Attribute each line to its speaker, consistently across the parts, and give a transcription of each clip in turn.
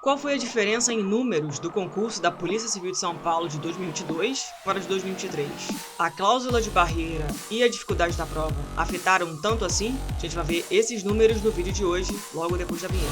Speaker 1: Qual foi a diferença em números do concurso da Polícia Civil de São Paulo de 2022 para de 2023? A cláusula de barreira e a dificuldade da prova afetaram tanto assim? A gente vai ver esses números no vídeo de hoje, logo depois da vinheta.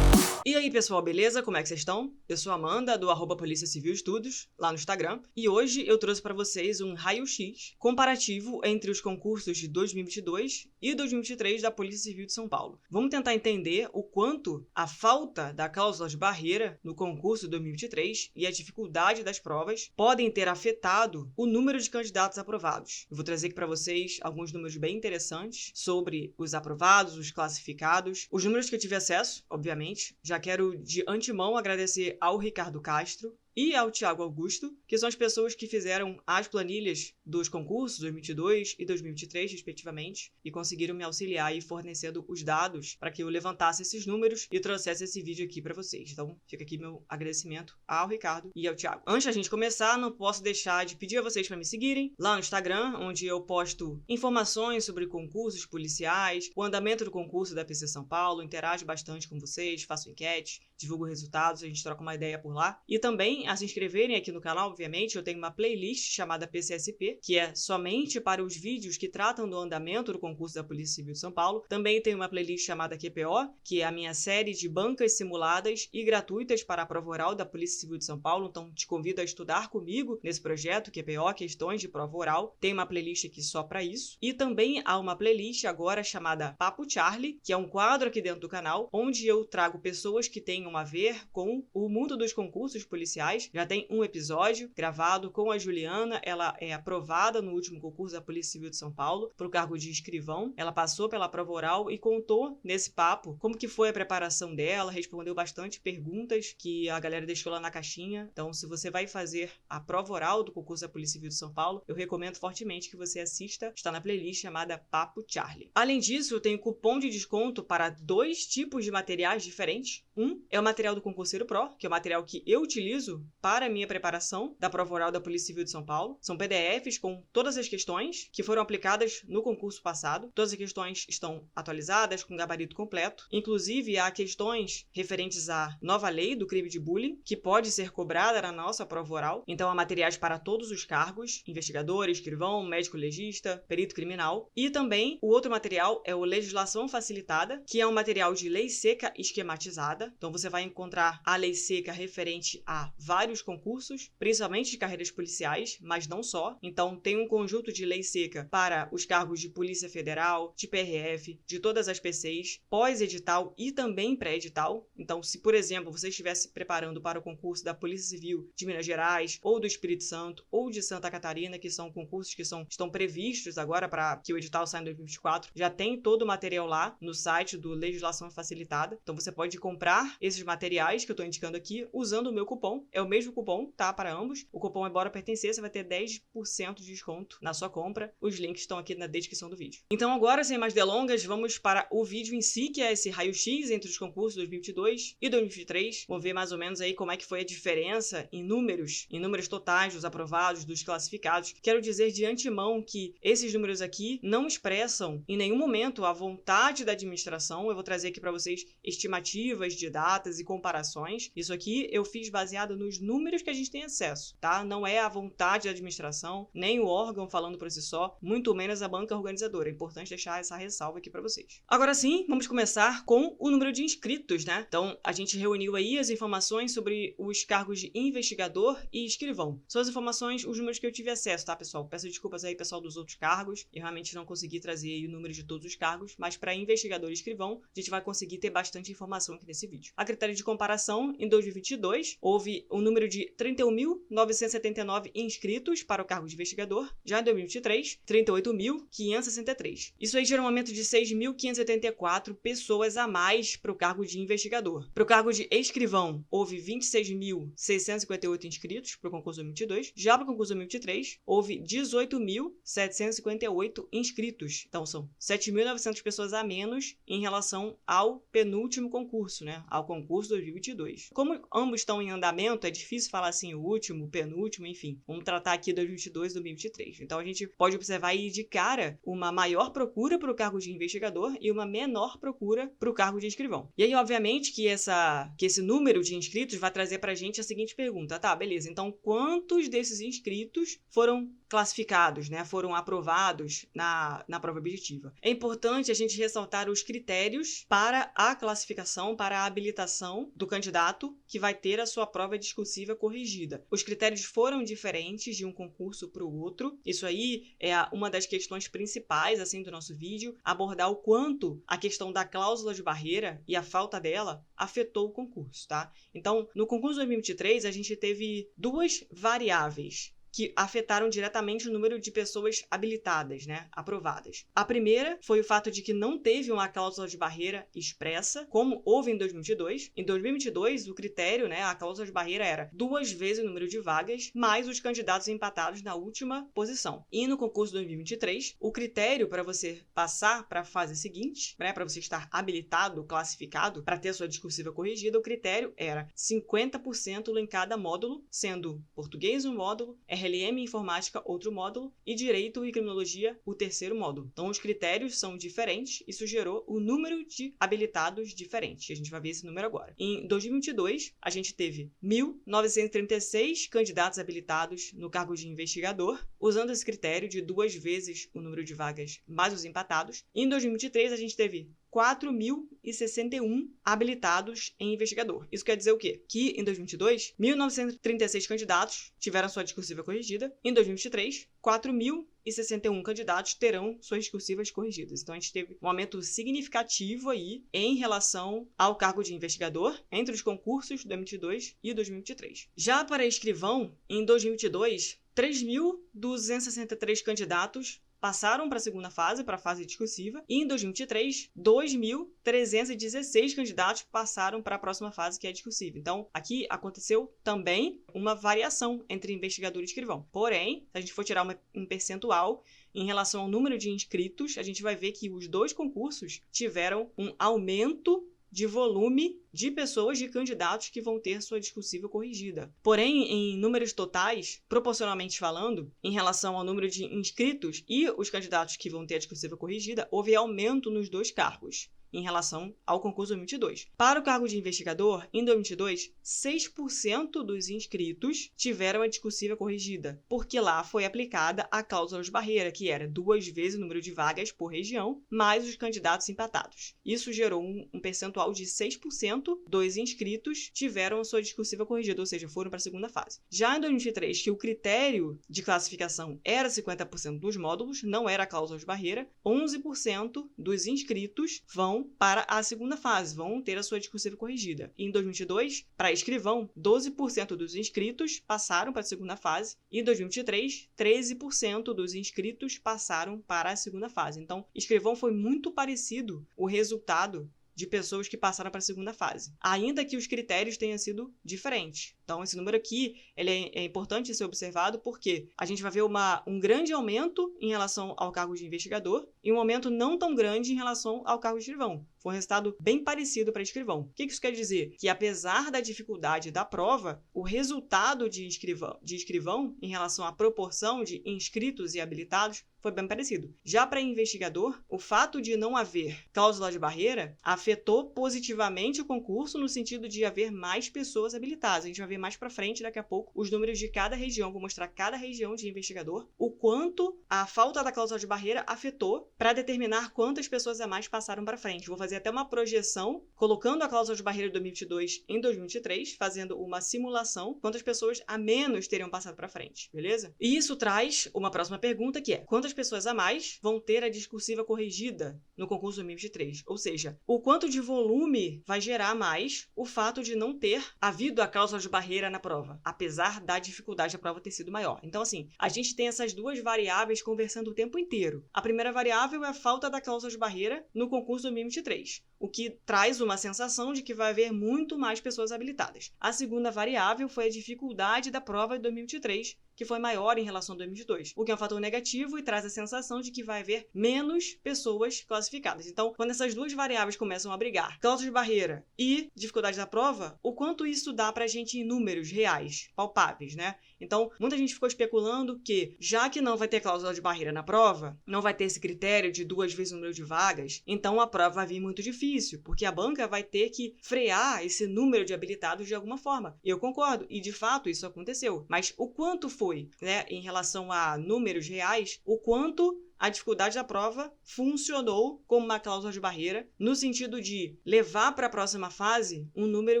Speaker 1: E aí pessoal, beleza? Como é que vocês estão? Eu sou a Amanda, do @Polícia Civil Estudos, lá no Instagram, e hoje eu trouxe para vocês um raio-x comparativo entre os concursos de 2022 e 2023 da Polícia Civil de São Paulo. Vamos tentar entender o quanto a falta da cláusula de barreira no concurso de 2023 e a dificuldade das provas podem ter afetado o número de candidatos aprovados. Eu vou trazer aqui para vocês alguns números bem interessantes sobre os aprovados, os classificados, os números que eu tive acesso, obviamente. Já quero de antemão agradecer ao Ricardo Castro e ao Thiago Augusto, que são as pessoas que fizeram as planilhas dos concursos 2022 e 2023, respectivamente, e conseguiram me auxiliar aí fornecendo os dados para que eu levantasse esses números e trouxesse esse vídeo aqui para vocês. Então, fica aqui meu agradecimento ao Ricardo e ao Thiago. Antes da gente começar, não posso deixar de pedir a vocês para me seguirem lá no Instagram, onde eu posto informações sobre concursos policiais, o andamento do concurso da PC São Paulo, interajo bastante com vocês, faço enquete, divulgo resultados, a gente troca uma ideia por lá. E também a se inscreverem aqui no canal, obviamente, eu tenho uma playlist chamada PCSP, que é somente para os vídeos que tratam do andamento do concurso da Polícia Civil de São Paulo. Também tenho uma playlist chamada QPO, que é a minha série de bancas simuladas e gratuitas para a prova oral da Polícia Civil de São Paulo. Então, te convido a estudar comigo nesse projeto, QPO, Questões de Prova Oral. Tem uma playlist aqui só para isso. E também há uma playlist agora chamada Papo Charlie, que é um quadro aqui dentro do canal, onde eu trago pessoas que tenham a ver com o mundo dos concursos policiais. Já tem um episódio gravado com a Juliana, ela é aprovada no último concurso da Polícia Civil de São Paulo para o cargo de escrivão. Ela passou pela prova oral e contou nesse papo como que foi a preparação dela, respondeu bastante perguntas que a galera deixou lá na caixinha. Então, se você vai fazer a prova oral do concurso da Polícia Civil de São Paulo, eu recomendo fortemente que você assista, está na playlist chamada Papo Charlie. Além disso, eu tenho cupom de desconto para 2 tipos de materiais diferentes. Um é o material do Concurseiro Pro, que é o material que eu utilizo para a minha preparação da prova oral da Polícia Civil de São Paulo. São PDFs com todas as questões que foram aplicadas no concurso passado. Todas as questões estão atualizadas, com gabarito completo. Inclusive, há questões referentes à nova lei do crime de bullying, que pode ser cobrada na nossa prova oral. Então, há materiais para todos os cargos: investigador, escrivão, médico legista, perito criminal. E também, o outro material é o Legislação Facilitada, que é um material de lei seca esquematizada. Então, você vai encontrar a lei seca referente a vários concursos, principalmente de carreiras policiais, mas não só. Então, tem um conjunto de lei seca para os cargos de Polícia Federal, de PRF, de todas as PCs, pós-edital e também pré-edital. Então, se, por exemplo, você estivesse se preparando para o concurso da Polícia Civil de Minas Gerais, ou do Espírito Santo, ou de Santa Catarina, que são concursos que estão previstos agora para que o edital saia em 2024, já tem todo o material lá no site do Legislação Facilitada. Então, você pode comprar esses materiais que eu estou indicando aqui usando o meu cupom. É o mesmo cupom, tá? Para ambos. O cupom é Bora Pertencer, você vai ter 10% de desconto na sua compra. Os links estão aqui na descrição do vídeo. Então agora, sem mais delongas, vamos para o vídeo em si, que é esse raio-x entre os concursos 2022 e 2023. Vamos ver mais ou menos aí como é que foi a diferença em números totais dos aprovados, dos classificados. Quero dizer de antemão que esses números aqui não expressam em nenhum momento a vontade da administração. Eu vou trazer aqui para vocês estimativas de datas e comparações. Isso aqui eu fiz baseado nos números que a gente tem acesso, tá? Não é a vontade da administração, nem o órgão falando por si só, muito menos a banca organizadora. É importante deixar essa ressalva aqui para vocês. Agora sim, vamos começar com o número de inscritos, né? Então, a gente reuniu aí as informações sobre os cargos de investigador e escrivão. São as informações, os números que eu tive acesso, tá, pessoal? Peço desculpas aí, pessoal, dos outros cargos. Eu realmente não consegui trazer aí o número de todos os cargos, mas para investigador e escrivão, a gente vai conseguir ter bastante informação aqui nesse vídeo. A critério de comparação, em 2022, houve um número de 31.979 inscritos para o cargo de investigador. Já em 2023, 38.563. Isso aí gera um aumento de 6.584 pessoas a mais para o cargo de investigador. Para o cargo de escrivão, houve 26.658 inscritos para o concurso 2022. Já para o concurso 2023, houve 18.758 inscritos. Então, são 7.900 pessoas a menos em relação ao penúltimo concurso, né? Ao concurso 2022. Como ambos estão em andamento é difícil falar assim o último, penúltimo, enfim. Vamos tratar aqui 2022 e 2023. Então, a gente pode observar aí de cara uma maior procura para o cargo de investigador e uma menor procura para o cargo de escrivão. E aí, obviamente, que esse número de inscritos vai trazer para a gente a seguinte pergunta. Tá, beleza. Então, quantos desses inscritos foram classificados, né? Foram aprovados na prova objetiva? É importante a gente ressaltar os critérios para a classificação, para a habilitação do candidato que vai ter a sua prova discursiva corrigida. Os critérios foram diferentes de um concurso para o outro. Isso aí é uma das questões principais assim do nosso vídeo, abordar o quanto a questão da cláusula de barreira e a falta dela afetou o concurso, tá? Então, no concurso 2023, a gente teve duas variáveis que afetaram diretamente o número de pessoas habilitadas, né, aprovadas. A primeira foi o fato de que não teve uma cláusula de barreira expressa, como houve em 2022. Em 2022, o critério, né, a cláusula de barreira era 2 vezes o número de vagas, mais os candidatos empatados na última posição. E no concurso 2023, o critério para você passar para a fase seguinte, né, para você estar habilitado, classificado, para ter a sua discursiva corrigida, o critério era 50% em cada módulo, sendo português um módulo, RLM Informática, outro módulo, e Direito e Criminologia, o terceiro módulo. Então, os critérios são diferentes, isso gerou o número de habilitados diferente. A gente vai ver esse número agora. Em 2022, a gente teve 1.936 candidatos habilitados no cargo de investigador, usando esse critério de 2 vezes o número de vagas mais os empatados. E em 2023, a gente teve 4.061 habilitados em investigador. Isso quer dizer o quê? Que em 2022, 1.936 candidatos tiveram sua discursiva corrigida. Em 2023, 4.061 candidatos terão suas discursivas corrigidas. Então, a gente teve um aumento significativo aí em relação ao cargo de investigador entre os concursos do 2022 e 2023. Já para escrivão, em 2022, 3.263 candidatos passaram para a segunda fase, para a fase discursiva, e em 2023, 2.316 candidatos passaram para a próxima fase, que é a discursiva. Então, aqui aconteceu também uma variação entre investigador e escrivão. Porém, se a gente for tirar um percentual em relação ao número de inscritos, a gente vai ver que os dois concursos tiveram um aumento de volume de pessoas, de candidatos que vão ter sua discursiva corrigida. Porém, em números totais, proporcionalmente falando, em relação ao número de inscritos e os candidatos que vão ter a discursiva corrigida, houve aumento nos dois cargos em relação ao concurso 2022. Para o cargo de investigador, em 2022, 6% dos inscritos tiveram a discursiva corrigida, porque lá foi aplicada a cláusula de barreira, que era 2 vezes o número de vagas por região, mais os candidatos empatados. Isso gerou um percentual de 6% dos inscritos tiveram a sua discursiva corrigida, ou seja, foram para a segunda fase. Já em 2023, que o critério de classificação era 50% dos módulos, não era a cláusula de barreira, 11% dos inscritos vão para a segunda fase, vão ter a sua discursiva corrigida. Em 2022, para escrivão, 12% dos inscritos passaram para a segunda fase e em 2023, 13% dos inscritos passaram para a segunda fase. Então, escrivão foi muito parecido o resultado de pessoas que passaram para a segunda fase, ainda que os critérios tenham sido diferentes. Então, esse número aqui ele é importante ser observado porque a gente vai ver um grande aumento em relação ao cargo de investigador e um aumento não tão grande em relação ao cargo de escrivão. Foi um resultado bem parecido para escrivão. O que isso quer dizer? Que apesar da dificuldade da prova, o resultado de escrivão em relação à proporção de inscritos e habilitados foi bem parecido. Já para investigador, o fato de não haver cláusula de barreira afetou positivamente o concurso no sentido de haver mais pessoas habilitadas. A gente vai ver mais para frente, daqui a pouco, os números de cada região. Vou mostrar cada região de investigador, o quanto a falta da cláusula de barreira afetou para determinar quantas pessoas a mais passaram para frente. Vou fazer até uma projeção, colocando a cláusula de barreira de 2022 em 2023, fazendo uma simulação, quantas pessoas a menos teriam passado para frente, beleza? E isso traz uma próxima pergunta, que é: quantas pessoas a mais vão ter a discursiva corrigida no concurso 2023? Ou seja, o quanto de volume vai gerar mais o fato de não ter havido a cláusula de barreira na prova, apesar da dificuldade da prova ter sido maior. Então, assim, a gente tem essas duas variáveis conversando o tempo inteiro. A primeira variável é a falta da cláusula de barreira no concurso 2023, o que traz uma sensação de que vai haver muito mais pessoas habilitadas. A segunda variável foi a dificuldade da prova de 2023, que foi maior em relação a 2022, o que é um fator negativo e traz a sensação de que vai haver menos pessoas classificadas. Então, quando essas duas variáveis começam a brigar, cláusula de barreira e dificuldade da prova, o quanto isso dá pra gente em números reais, palpáveis, né? Então, muita gente ficou especulando que, já que não vai ter cláusula de barreira na prova, não vai ter esse critério de 2 vezes o número de vagas, então a prova vai vir muito difícil, porque a banca vai ter que frear esse número de habilitados de alguma forma. Eu concordo, e de fato isso aconteceu. Mas o quanto foi, né, em relação a números reais, o quanto a dificuldade da prova funcionou como uma cláusula de barreira, no sentido de levar para a próxima fase um número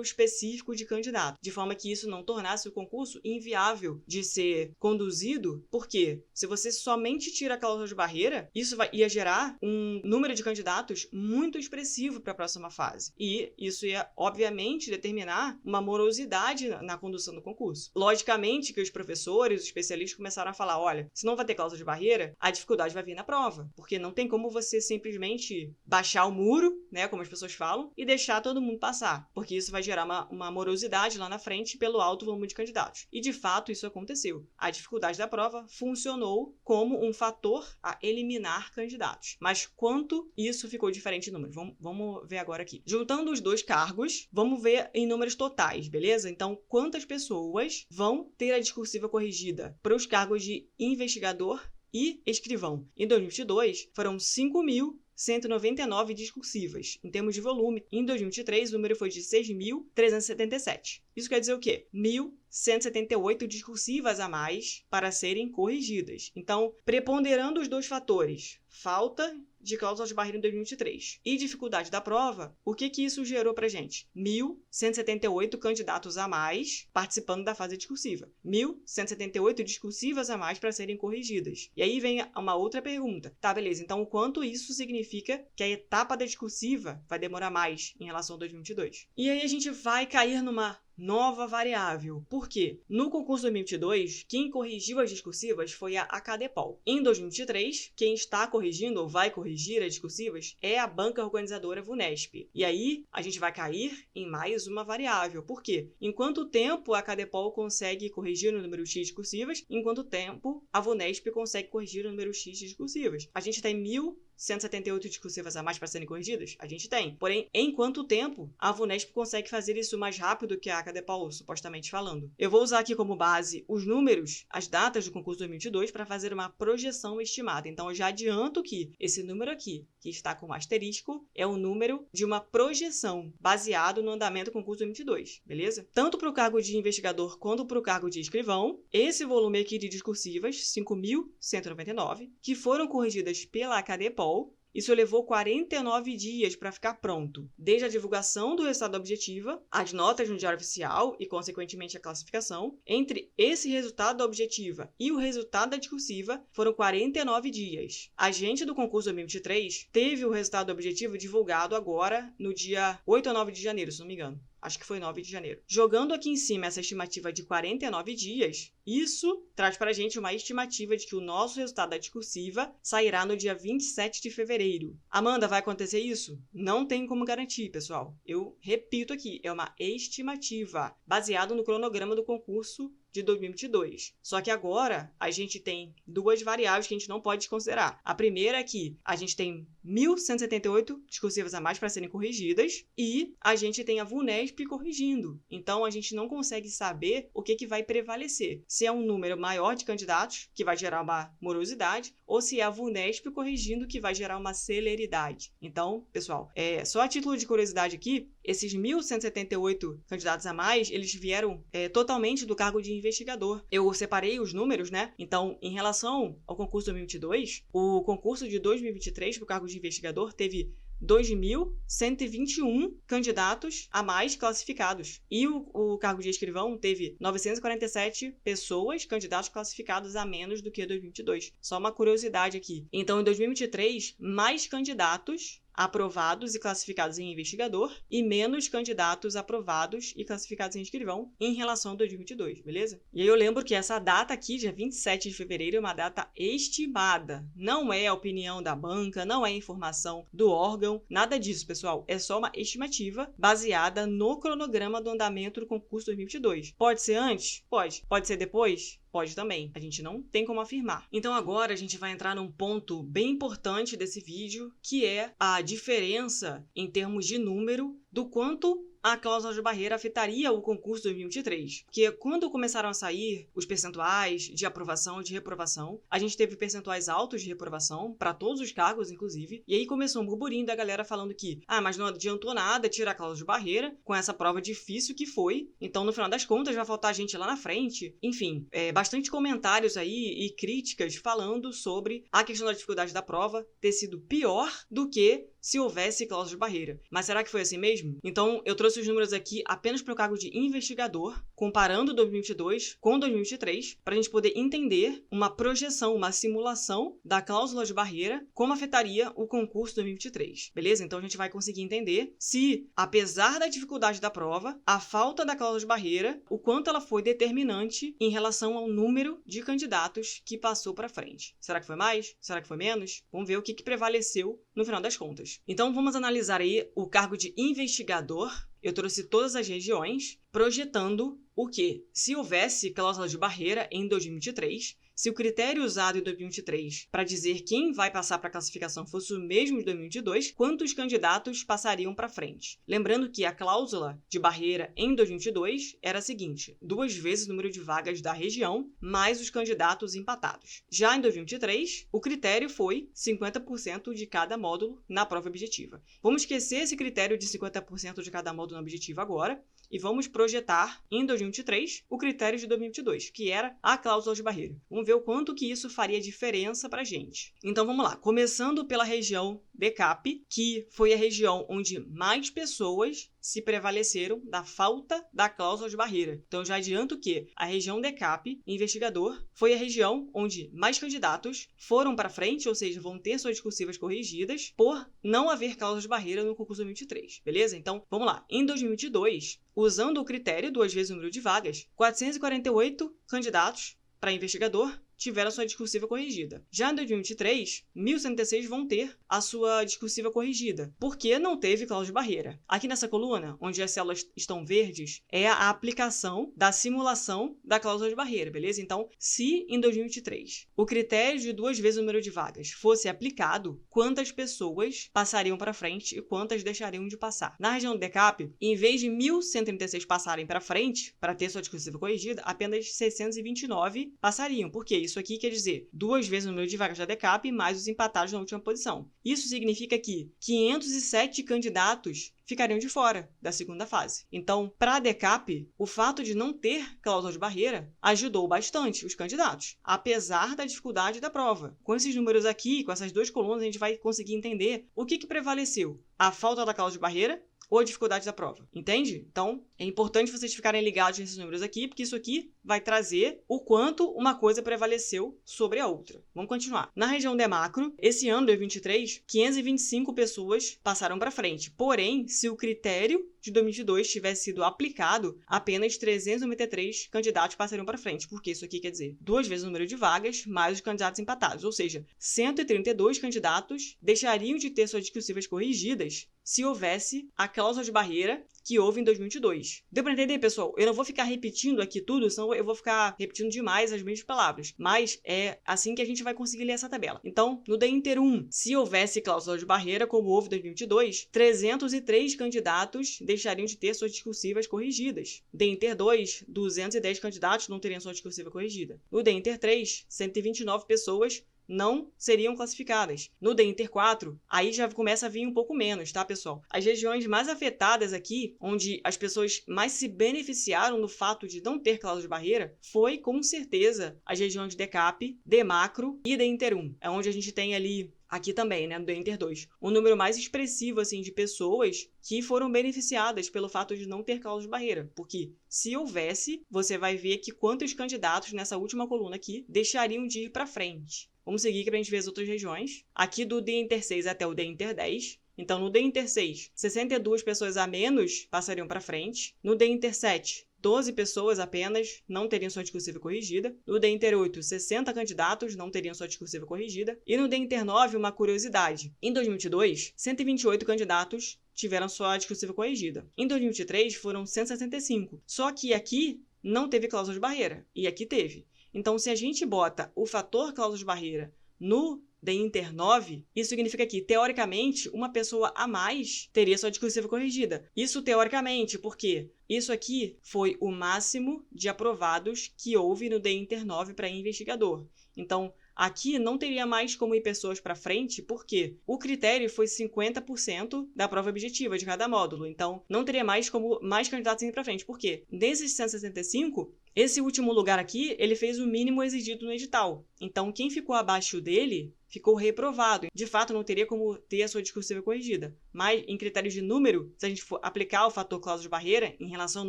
Speaker 1: específico de candidatos, de forma que isso não tornasse o concurso inviável de ser conduzido, porque se você somente tira a cláusula de barreira, isso ia gerar um número de candidatos muito expressivo para a próxima fase. E isso ia, obviamente, determinar uma morosidade na condução do concurso. Logicamente que os professores, os especialistas começaram a falar, olha, se não vai ter cláusula de barreira, a dificuldade vai vir na prova, porque não tem como você simplesmente baixar o muro, né, como as pessoas falam, e deixar todo mundo passar, porque isso vai gerar uma morosidade lá na frente pelo alto volume de candidatos. E de fato isso aconteceu. A dificuldade da prova funcionou como um fator a eliminar candidatos. Mas quanto isso ficou diferente em números? Vamos ver agora aqui. Juntando os dois cargos, vamos ver em números totais, beleza? Então, quantas pessoas vão ter a discursiva corrigida para os cargos de investigador e escrivão? Em 2022, foram 5.199 discursivas. Em termos de volume, em 2023, o número foi de 6.377. Isso quer dizer o quê? 1.178 discursivas a mais para serem corrigidas. Então, preponderando os dois fatores, falta de cláusula de barreira em 2023 e dificuldade da prova, o que isso gerou pra gente? 1.178 candidatos a mais participando da fase discursiva. 1.178 discursivas a mais para serem corrigidas. E aí vem uma outra pergunta. Tá, beleza, então o quanto isso significa que a etapa da discursiva vai demorar mais em relação a 2022? E aí a gente vai cair numa nova variável. Por quê? No concurso 2022, quem corrigiu as discursivas foi a Acadepol. Em 2023, quem está corrigindo ou vai corrigir as discursivas é a banca organizadora VUNESP. E aí, a gente vai cair em mais uma variável. Por quê? Em quanto tempo a Acadepol consegue corrigir o número X de discursivas, em quanto tempo a VUNESP consegue corrigir o número X de discursivas. A gente tem 1.178 discursivas a mais para serem corrigidas? A gente tem. Porém, em quanto tempo a VUNESP consegue fazer isso mais rápido que a Acadepol, supostamente falando? Eu vou usar aqui como base os números, as datas do concurso 2022 para fazer uma projeção estimada. Então, eu já adianto que esse número aqui, que está com asterisco, é o número de uma projeção baseado no andamento do concurso 2022, beleza? Tanto para o cargo de investigador quanto para o cargo de escrivão, esse volume aqui de discursivas, 5.199, que foram corrigidas pela Acadepol, isso levou 49 dias para ficar pronto, desde a divulgação do resultado da objetiva, as notas no Diário Oficial e, consequentemente, a classificação. Entre esse resultado da objetiva e o resultado da discursiva, foram 49 dias. A gente do concurso 2023 teve o resultado da objetiva divulgado agora no dia 8 ou 9 de janeiro, se não me engano. Acho que foi 9 de janeiro. Jogando aqui em cima essa estimativa de 49 dias, isso traz para a gente uma estimativa de que o nosso resultado da discursiva sairá no dia 27 de fevereiro. Amanda, vai acontecer isso? Não tem como garantir, pessoal. Eu repito aqui, é uma estimativa baseada no cronograma do concurso de 2022. Só que agora a gente tem duas variáveis que a gente não pode desconsiderar. A primeira é que a gente tem 1.178 discursivas a mais para serem corrigidas e a gente tem a VUNESP corrigindo. Então a gente não consegue saber o que vai prevalecer. Se é um número maior de candidatos, que vai gerar uma morosidade, ou se é a VUNESP corrigindo, que vai gerar uma celeridade. Então, pessoal, só a título de curiosidade aqui, esses 1.178 candidatos a mais, eles vieram totalmente do cargo de investigador. Eu separei os números, né? Então, em relação ao concurso 2022, o concurso de 2023 para o cargo de investigador teve 2.121 candidatos a mais classificados. E o cargo de escrivão teve 947 pessoas, candidatos classificados a menos do que 2022. Só uma curiosidade aqui. Então, em 2023, mais candidatos aprovados e classificados em investigador e menos candidatos aprovados e classificados em escrivão em relação a 2022, beleza? E aí eu lembro que essa data aqui, dia 27 de fevereiro, é uma data estimada. Não é a opinião da banca, não é informação do órgão, nada disso, pessoal. É só uma estimativa baseada no cronograma do andamento do concurso 2022. Pode ser antes? Pode. Pode ser depois? Pode também. A gente não tem como afirmar. Então agora a gente vai entrar num ponto bem importante desse vídeo, que é a diferença em termos de número do quanto a cláusula de barreira afetaria o concurso 2023. Porque quando começaram a sair os percentuais de aprovação e de reprovação, a gente teve percentuais altos de reprovação, para todos os cargos, inclusive, e aí começou um burburinho da galera falando que, mas não adiantou nada tirar a cláusula de barreira com essa prova difícil que foi, então no final das contas vai faltar gente lá na frente. Enfim, bastante comentários aí e críticas falando sobre a questão da dificuldade da prova ter sido pior do que se houvesse cláusula de barreira. Mas será que foi assim mesmo? Então, eu trouxe os números aqui apenas para o cargo de investigador, comparando 2022 com 2023, para a gente poder entender uma projeção, uma simulação da cláusula de barreira, como afetaria o concurso 2023. Beleza? Então, a gente vai conseguir entender se, apesar da dificuldade da prova, a falta da cláusula de barreira, o quanto ela foi determinante em relação ao número de candidatos que passou para frente. Será que foi mais? Será que foi menos? Vamos ver o que prevaleceu no final das contas. Então, vamos analisar aí o cargo de investigador. Eu trouxe todas as regiões, projetando o que? Se houvesse cláusula de barreira em 2023, se o critério usado em 2023 para dizer quem vai passar para a classificação fosse o mesmo de 2022, quantos candidatos passariam para frente? Lembrando que a cláusula de barreira em 2022 era a seguinte: 2 vezes o número de vagas da região, mais os candidatos empatados. Já em 2023, o critério foi 50% de cada módulo na prova objetiva. Vamos esquecer esse critério de 50% de cada módulo na objetiva agora, e vamos projetar em 2023 o critério de 2022, que era a cláusula de barreira. Vamos ver o quanto que isso faria diferença para a gente. Então vamos lá, começando pela região DCAP, que foi a região onde mais pessoas se prevaleceram da falta da cláusula de barreira. Então já adianto que a região DCAP, investigador, foi a região onde mais candidatos foram para frente, ou seja, vão ter suas discursivas corrigidas por não haver cláusula de barreira no concurso 2023, beleza? Então, vamos lá. Em 2022, usando o critério 2 vezes o número de vagas, 448 candidatos para investigador tiveram a sua discursiva corrigida. Já em 2023, 1.106 vão ter a sua discursiva corrigida, porque não teve cláusula de barreira. Aqui nessa coluna, onde as células estão verdes, é a aplicação da simulação da cláusula de barreira, beleza? Então, se em 2023 o critério de 2 vezes o número de vagas fosse aplicado, quantas pessoas passariam para frente e quantas deixariam de passar? Na região do DCAP, em vez de 1.136 passarem para frente, para ter sua discursiva corrigida, apenas 629 passariam. Por quê? Isso aqui quer dizer 2 vezes o número de vagas da DCAP mais os empatados na última posição. Isso significa que 507 candidatos ficariam de fora da segunda fase. Então, para a DCAP, o fato de não ter cláusula de barreira ajudou bastante os candidatos, apesar da dificuldade da prova. Com esses números aqui, com essas 2 colunas, a gente vai conseguir entender o que prevaleceu. A falta da cláusula de barreira ou a dificuldade da prova, entende? Então, é importante vocês ficarem ligados nesses números aqui, porque isso aqui vai trazer o quanto uma coisa prevaleceu sobre a outra. Vamos continuar. Na região de macro, esse ano, 2023, 525 pessoas passaram para frente. Porém, se o critério de 2022 tivesse sido aplicado, apenas 393 candidatos passariam para frente, porque isso aqui quer dizer 2 vezes o número de vagas mais os candidatos empatados, ou seja, 132 candidatos deixariam de ter suas discursivas corrigidas se houvesse a cláusula de barreira que houve em 2022. Deu para entender, pessoal? Eu não vou ficar repetindo aqui tudo, senão eu vou ficar repetindo demais as mesmas palavras. Mas é assim que a gente vai conseguir ler essa tabela. Então, no DInter 1, se houvesse cláusula de barreira, como houve em 2022, 303 candidatos deixariam de ter suas discursivas corrigidas. DInter 2, 210 candidatos não teriam sua discursiva corrigida. No DInter 3, 129 pessoas não seriam classificadas. No DInter 4, aí já começa a vir um pouco menos, tá, pessoal? As regiões mais afetadas aqui, onde as pessoas mais se beneficiaram do fato de não ter cláusula de barreira, foi, com certeza, as regiões de DCAP, DMacro e DInter 1. É onde a gente tem ali aqui também, né, no DInter 2, um número mais expressivo, assim, de pessoas que foram beneficiadas pelo fato de não ter cláusula de barreira, porque se houvesse, você vai ver que quantos candidatos nessa última coluna aqui deixariam de ir para frente. Vamos seguir aqui para a gente ver as outras regiões. Aqui do DInter 6 até o DInter 10. Então, no DInter 6, 62 pessoas a menos passariam para frente. No DInter 7, 12 pessoas apenas não teriam sua discursiva corrigida. No DInter 8, 60 candidatos não teriam sua discursiva corrigida. E no DInter 9, uma curiosidade. Em 2022, 128 candidatos tiveram sua discursiva corrigida. Em 2023, foram 165. Só que aqui não teve cláusula de barreira. E aqui teve. Então, se a gente bota o fator cláusula de barreira no DINTER 9, isso significa que, teoricamente, uma pessoa a mais teria sua discursiva corrigida. Isso teoricamente, porque isso aqui foi o máximo de aprovados que houve no DINTER 9 para investigador. Então, aqui não teria mais como ir pessoas para frente, porque o critério foi 50% da prova objetiva de cada módulo. Então, não teria mais como mais candidatos ir para frente. Por quê? Desses 165, esse último lugar aqui, ele fez o mínimo exigido no edital. Então, quem ficou abaixo dele ficou reprovado. De fato, não teria como ter a sua discursiva corrigida. Mas, em critérios de número, se a gente for aplicar o fator cláusula de barreira em relação ao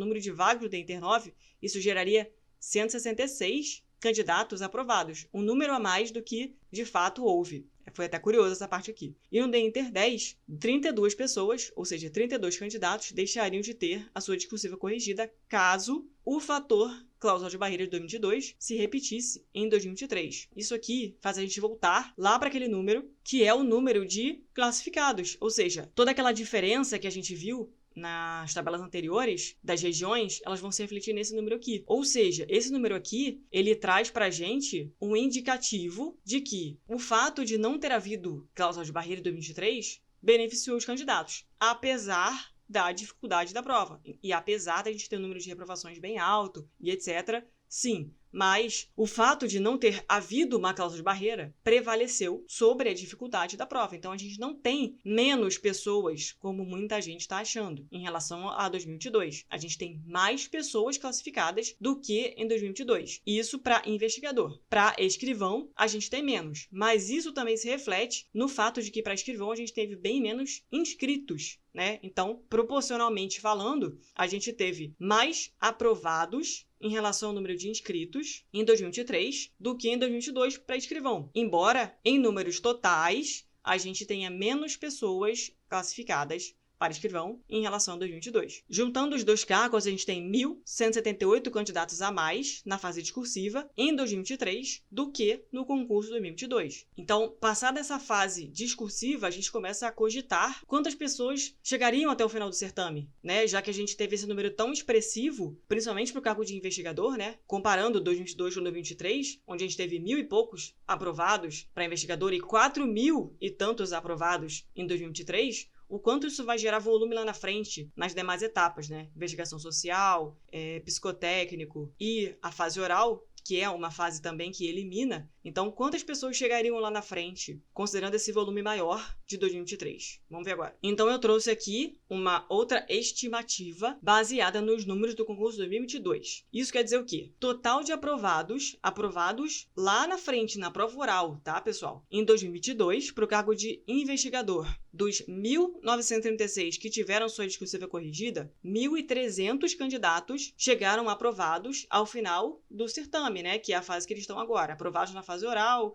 Speaker 1: número de vagas do DINTER 9, isso geraria 166 candidatos aprovados, um número a mais do que, de fato, houve. Foi até curioso essa parte aqui. E no DINTER 10, 32 pessoas, ou seja, 32 candidatos, deixariam de ter a sua discursiva corrigida caso o fator cláusula de barreira de 2022 se repetisse em 2023. Isso aqui faz a gente voltar lá para aquele número, que é o número de classificados, ou seja, toda aquela diferença que a gente viu nas tabelas anteriores das regiões, elas vão se refletir nesse número aqui. Ou seja, esse número aqui, ele traz para a gente um indicativo de que o fato de não ter havido cláusula de barreira em 2023 beneficiou os candidatos, apesar da dificuldade da prova. E apesar da gente ter um número de reprovações bem alto e etc., sim, mas o fato de não ter havido uma cláusula de barreira prevaleceu sobre a dificuldade da prova. Então, a gente não tem menos pessoas, como muita gente está achando, em relação a 2022. A gente tem mais pessoas classificadas do que em 2022. Isso para investigador. Para escrivão, a gente tem menos. Mas isso também se reflete no fato de que para escrivão a gente teve bem menos inscritos, né? Então, proporcionalmente falando, a gente teve mais aprovados em relação ao número de inscritos em 2023 do que em 2022 para escrivão. Embora, em números totais, a gente tenha menos pessoas classificadas para escrivão em relação a 2022. Juntando os dois cargos, a gente tem 1.178 candidatos a mais na fase discursiva em 2023 do que no concurso de 2022. Então, passada essa fase discursiva, a gente começa a cogitar quantas pessoas chegariam até o final do certame, né? Já que a gente teve esse número tão expressivo, principalmente para o cargo de investigador, né? Comparando 2022 com 2023, onde a gente teve 1.000 e poucos aprovados para investigador e 4.000 e tantos aprovados em 2023, o quanto isso vai gerar volume lá na frente, nas demais etapas, né? Investigação social, psicotécnico e a fase oral, que é uma fase também que elimina. Então, quantas pessoas chegariam lá na frente, considerando esse volume maior de 2023? Vamos ver agora. Então, eu trouxe aqui uma outra estimativa baseada nos números do concurso 2022. Isso quer dizer o quê? Total de aprovados lá na frente, na prova oral, tá, pessoal? Em 2022, para o cargo de investigador, dos 1.936 que tiveram sua discursiva corrigida, 1.300 candidatos chegaram aprovados ao final do certame, né? Que é a fase que eles estão agora. Aprovados na fase oral,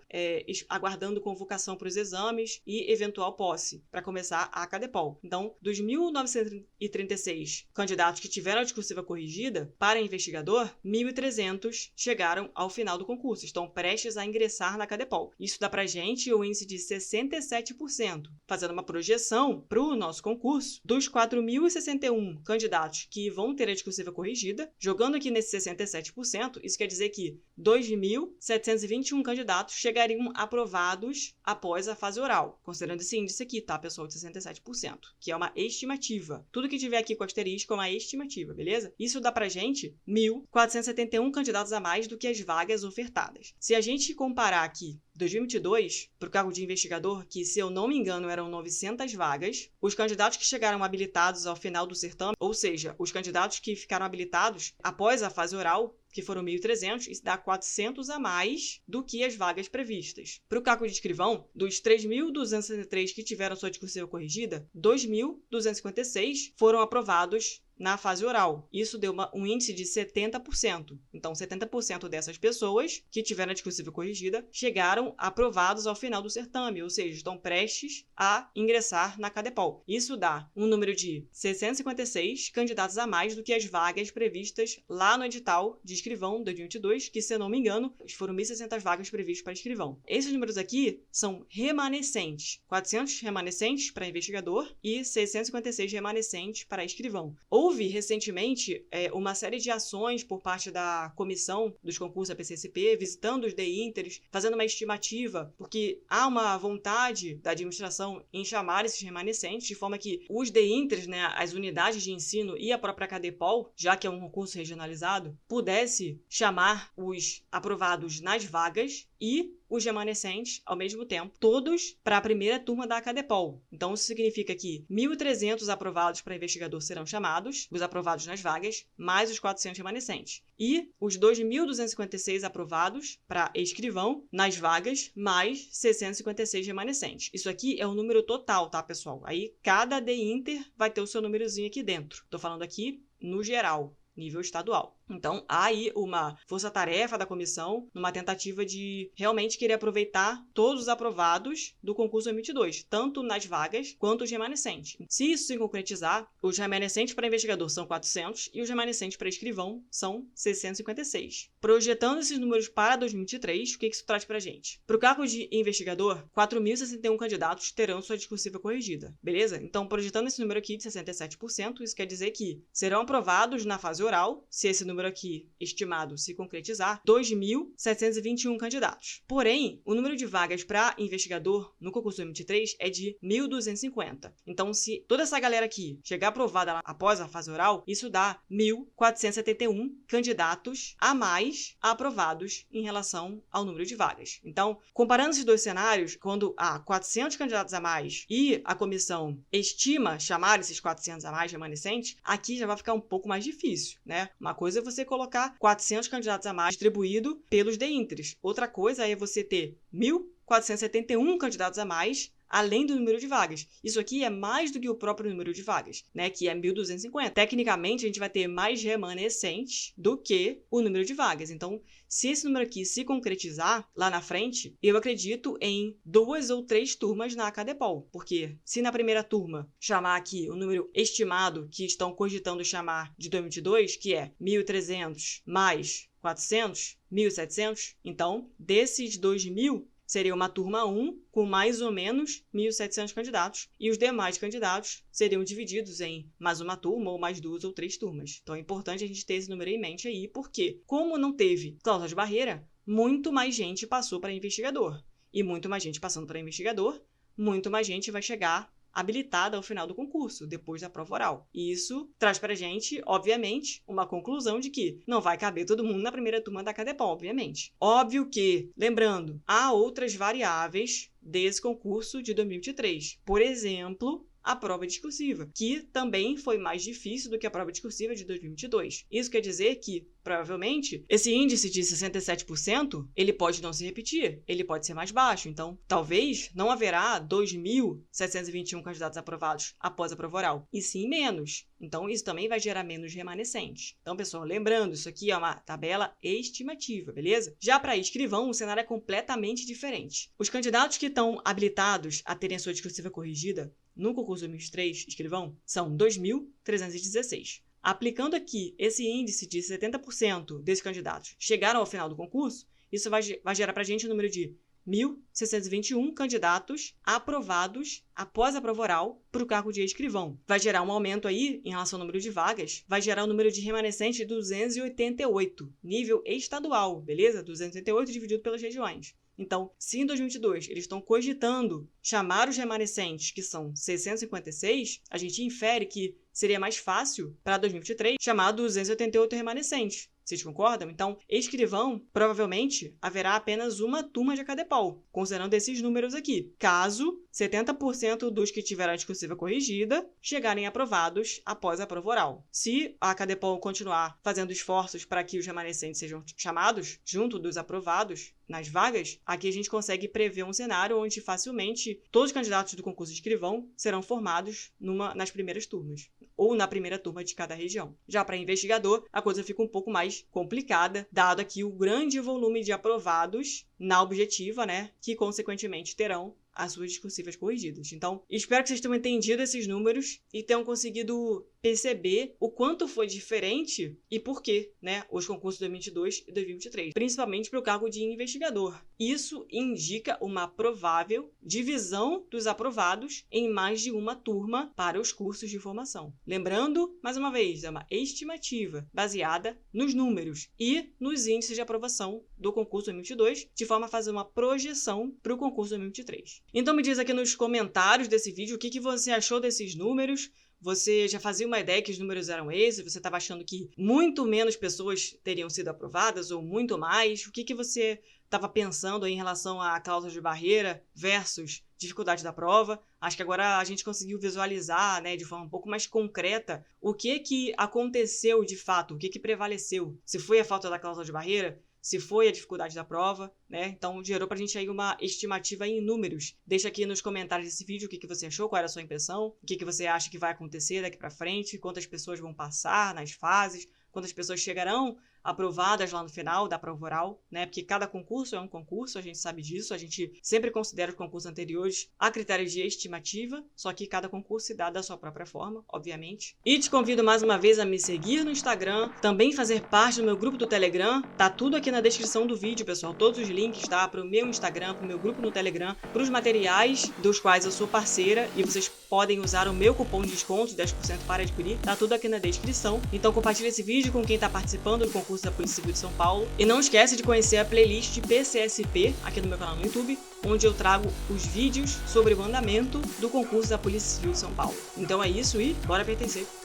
Speaker 1: aguardando convocação para os exames e eventual posse para começar a CADEPOL. Então, dos 1.936 candidatos que tiveram a discursiva corrigida para investigador, 1.300 chegaram ao final do concurso, estão prestes a ingressar na CADEPOL. Isso dá para gente o índice de 67%, fazendo uma projeção para o nosso concurso dos 4.061 candidatos que vão ter a discursiva corrigida. Jogando aqui nesse 67%, isso quer dizer que 2.721 candidatos chegariam aprovados após a fase oral, considerando esse índice aqui, tá, pessoal, de 67%, que é uma estimativa. Tudo que tiver aqui com asterisco é uma estimativa, beleza? Isso dá pra gente 1.471 candidatos a mais do que as vagas ofertadas. Se a gente comparar aqui 2022, para o cargo de investigador, que, se eu não me engano, eram 900 vagas, os candidatos que chegaram habilitados ao final do certame, ou seja, os candidatos que ficaram habilitados após a fase oral, que foram 1.300, isso dá 400 a mais do que as vagas previstas. Para o cargo de escrivão, dos 3.263 que tiveram sua discursiva corrigida, 2.256 foram aprovados na fase oral. Isso deu um índice de 70%. Então, 70% dessas pessoas que tiveram a discursiva corrigida chegaram aprovados ao final do certame, ou seja, estão prestes a ingressar na CADEPOL. Isso dá um número de 656 candidatos a mais do que as vagas previstas lá no edital de escrivão 2022, que, se eu não me engano, foram 1.600 vagas previstas para escrivão. Esses números aqui são remanescentes. 400 remanescentes para investigador e 656 remanescentes para escrivão. Ou houve recentemente uma série de ações por parte da comissão dos concursos da PCSP, visitando os DINTERs, fazendo uma estimativa, porque há uma vontade da administração em chamar esses remanescentes, de forma que os DINTERs, né, as unidades de ensino e a própria CADEPOL, já que é um concurso regionalizado, pudesse chamar os aprovados nas vagas e os remanescentes ao mesmo tempo, todos para a primeira turma da CADEPOL. Então, isso significa que 1.300 aprovados para investigador serão chamados, os aprovados nas vagas, mais os 400 remanescentes. E os 2.256 aprovados para escrivão nas vagas, mais 656 remanescentes. Isso aqui é o número total, tá, pessoal? Aí, cada DINTER vai ter o seu númerozinho aqui dentro. Estou falando aqui no geral, nível estadual. Então, há aí uma força-tarefa da comissão numa tentativa de realmente querer aproveitar todos os aprovados do concurso 2022, tanto nas vagas quanto os remanescentes. Se isso se concretizar, os remanescentes para investigador são 400 e os remanescentes para escrivão são 656. Projetando esses números para 2023, o que isso traz para a gente? Para o cargo de investigador, 4.061 candidatos terão sua discursiva corrigida, beleza? Então, projetando esse número aqui de 67%, isso quer dizer que serão aprovados na fase oral, se esse número aqui estimado se concretizar, 2.721 candidatos. Porém, o número de vagas para investigador no concurso 2023 é de 1.250. Então, se toda essa galera aqui chegar aprovada após a fase oral, isso dá 1.471 candidatos a mais aprovados em relação ao número de vagas. Então, comparando esses dois cenários, quando há 400 candidatos a mais e a comissão estima chamar esses 400 a mais remanescentes, aqui já vai ficar um pouco mais difícil, né? Uma coisa é você colocar 400 candidatos a mais distribuído pelos DINTERs. Outra coisa é você ter 1.471 candidatos a mais, além do número de vagas. Isso aqui é mais do que o próprio número de vagas, né, que é 1.250. Tecnicamente, a gente vai ter mais remanescentes do que o número de vagas. Então, se esse número aqui se concretizar lá na frente, eu acredito em 2 ou 3 turmas na CADEPOL. Porque se na primeira turma chamar aqui o número estimado que estão cogitando chamar de 2022, que é 1.300 mais 400, 1.700, então, desses 2.000, seria uma turma 1 com mais ou menos 1.700 candidatos e os demais candidatos seriam divididos em mais uma turma ou mais 2 ou 3 turmas. Então é importante a gente ter esse número em mente aí, porque como não teve cláusula de barreira, muito mais gente passou para investigador. E muito mais gente passando para investigador, muito mais gente vai chegar habilitada ao final do concurso, depois da prova oral. E isso traz para a gente, obviamente, uma conclusão de que não vai caber todo mundo na primeira turma da CADEPOL, obviamente. Óbvio que, lembrando, há outras variáveis desse concurso de 2023. Por exemplo, a prova discursiva, que também foi mais difícil do que a prova discursiva de 2022. Isso quer dizer que, provavelmente, esse índice de 67%, ele pode não se repetir, ele pode ser mais baixo. Então, talvez não haverá 2.721 candidatos aprovados após a prova oral, e sim menos. Então, isso também vai gerar menos remanescentes. Então, pessoal, lembrando, isso aqui é uma tabela estimativa, beleza? Já para escrivão, o cenário é completamente diferente. Os candidatos que estão habilitados a terem a sua discursiva corrigida no concurso 2023, escrivão, são 2.316. Aplicando aqui esse índice de 70% desses candidatos chegaram ao final do concurso, isso vai gerar para a gente o número de 1.621 candidatos aprovados após a prova oral para o cargo de escrivão. Vai gerar um aumento aí em relação ao número de vagas, vai gerar um número de remanescentes de 288, nível estadual, beleza? 288 dividido pelas regiões. Então, se em 2022 eles estão cogitando chamar os remanescentes, que são 656, a gente infere que seria mais fácil para 2023 chamar 288 remanescentes. Vocês concordam? Então, escrivão, provavelmente, haverá apenas uma turma de CADEPOL, considerando esses números aqui, caso 70% dos que tiveram a discursiva corrigida chegarem aprovados após a prova oral. Se a CADEPOL continuar fazendo esforços para que os remanescentes sejam chamados junto dos aprovados nas vagas, aqui a gente consegue prever um cenário onde facilmente todos os candidatos do concurso de escrivão serão formados nas primeiras turmas, ou na primeira turma de cada região. Já para investigador, a coisa fica um pouco mais complicada, dado aqui o grande volume de aprovados na objetiva, né, que consequentemente terão as suas discursivas corrigidas. Então, espero que vocês tenham entendido esses números e tenham conseguido perceber o quanto foi diferente e por quê, né, os concursos de 2022 e 2023, principalmente para o cargo de investigador. Isso indica uma provável divisão dos aprovados em mais de uma turma para os cursos de formação. Lembrando, mais uma vez, é uma estimativa baseada nos números e nos índices de aprovação do concurso 2022, de forma a fazer uma projeção para o concurso 2023. Então me diz aqui nos comentários desse vídeo o que você achou desses números. Você já fazia uma ideia que os números eram esses? Você estava achando que muito menos pessoas teriam sido aprovadas ou muito mais? O que você estava pensando em relação à cláusula de barreira versus dificuldade da prova? Acho que agora a gente conseguiu visualizar, né, de forma um pouco mais concreta o que aconteceu de fato, o que prevaleceu. Se foi a falta da cláusula de barreira, se foi a dificuldade da prova, né? Então gerou pra gente aí uma estimativa em números. Deixa aqui nos comentários desse vídeo o que você achou, qual era a sua impressão, o que você acha que vai acontecer daqui pra frente, quantas pessoas vão passar nas fases, quantas pessoas chegarão aprovadas lá no final da prova oral, né? Porque cada concurso é um concurso, a gente sabe disso, a gente sempre considera os concursos anteriores a critério de estimativa, só que cada concurso se dá da sua própria forma, obviamente. E te convido mais uma vez a me seguir no Instagram, também fazer parte do meu grupo do Telegram, tá tudo aqui na descrição do vídeo, pessoal, todos os links, tá? Pro meu Instagram, pro meu grupo no Telegram, pros materiais dos quais eu sou parceira, e vocês podem usar o meu cupom de desconto, 10% para adquirir, tá tudo aqui na descrição. Então compartilha esse vídeo com quem tá participando do concurso da Polícia Civil de São Paulo. E não esquece de conhecer a playlist de PCSP aqui no meu canal no YouTube, onde eu trago os vídeos sobre o andamento do concurso da Polícia Civil de São Paulo. Então é isso e bora pertencer!